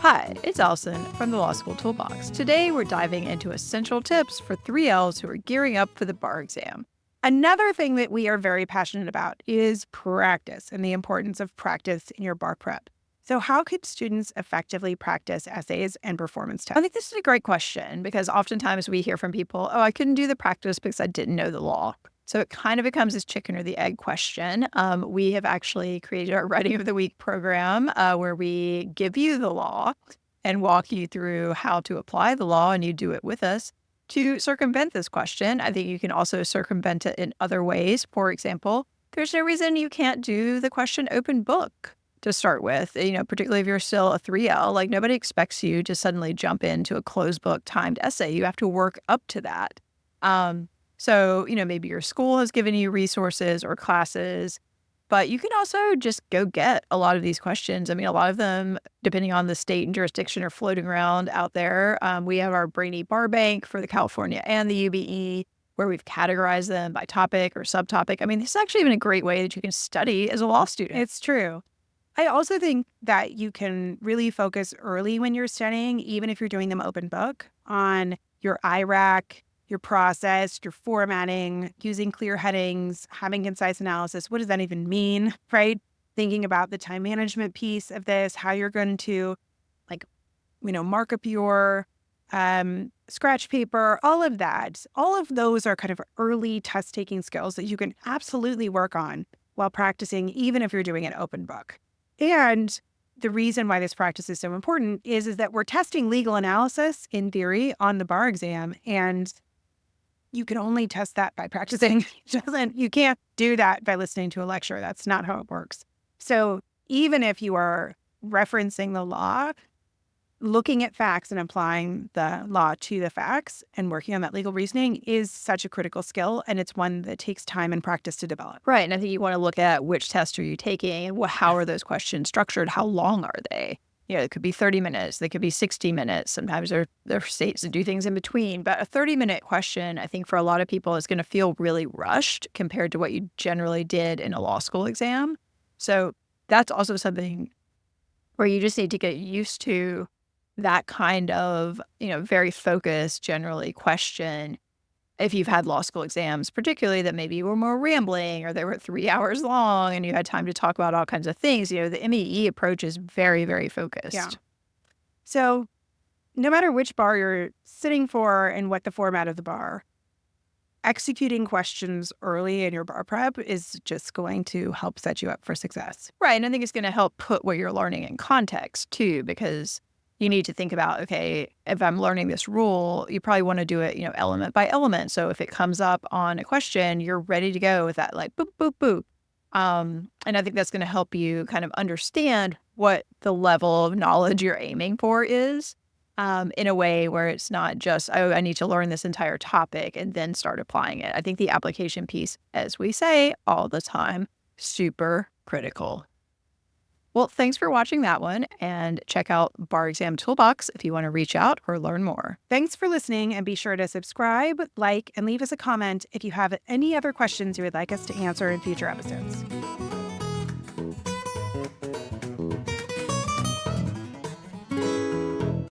Hi, it's Alison from the Law School Toolbox. Today, we're diving into essential tips for 3Ls who are gearing up for the bar exam. Another thing that we are very passionate about is practice and the importance of practice in your bar prep. So, how could students effectively practice essays and performance I tests? think this is a great question because oftentimes we hear from people, oh, I couldn't do the practice because I didn't know the law. So it kind of becomes this chicken or the egg question. We have actually created our Writing of the Week program where we give you the law and walk you through how to apply the law, and you do it with us to circumvent this question. I think you can also circumvent it in other ways. For example, there's no reason you can't do the question open book to start with, particularly if you're still a 3L. Like, nobody expects you to suddenly jump into a closed book timed essay. You have to work up to that. So, maybe your school has given you resources or classes, but you can also just go get a lot of these questions. I mean, a lot of them, depending on the state and jurisdiction, are floating around out there. We have our Brainy Bar Bank for the California and the UBE, where we've categorized them by topic or subtopic. I mean, this is actually even a great way that you can study as a law student. It's true. I also think that you can really focus early when you're studying, even if you're doing them open book, on your IRAC, your process, your formatting, using clear headings, having concise analysis. What does that even mean, right? Thinking about the time management piece of this, how you're going to mark up your scratch paper, all of that. All of those are kind of early test taking skills that you can absolutely work on while practicing, even if you're doing an open book. And the reason why this practice is so important is that we're testing legal analysis in theory on the bar exam, and you can only test that by practicing. You can't do that by listening to a lecture. That's not how it works. So even if you are referencing the law, looking at facts and applying the law to the facts and working on that legal reasoning is such a critical skill, and it's one that takes time and practice to develop. Right. And I think you want to look at which test are you taking and how are those questions structured? How long are they? It could be 30 minutes. They could be 60 minutes. Sometimes there are states that do things in between. But a 30-minute question, I think for a lot of people, is going to feel really rushed compared to what you generally did in a law school exam. So that's also something where you just need to get used to that kind of, very focused, generally question. If you've had law school exams, particularly that maybe were more rambling or they were 3 hours long and you had time to talk about all kinds of things, the MEE approach is very, very focused. Yeah. So no matter which bar you're sitting for and what the format of the bar, executing questions early in your bar prep is just going to help set you up for success. Right. And I think it's going to help put what you're learning in context too, because you need to think about, okay, if I'm learning this rule, you probably want to do it, element by element. So if it comes up on a question, you're ready to go with that, like, boop, boop, boop. And I think that's going to help you kind of understand what the level of knowledge you're aiming for is, in a way where it's not just, oh, I need to learn this entire topic and then start applying it. I think the application piece, as we say all the time, super critical. Well, thanks for watching that one, and check out Bar Exam Toolbox if you want to reach out or learn more. Thanks for listening, and be sure to subscribe, like, and leave us a comment if you have any other questions you would like us to answer in future episodes.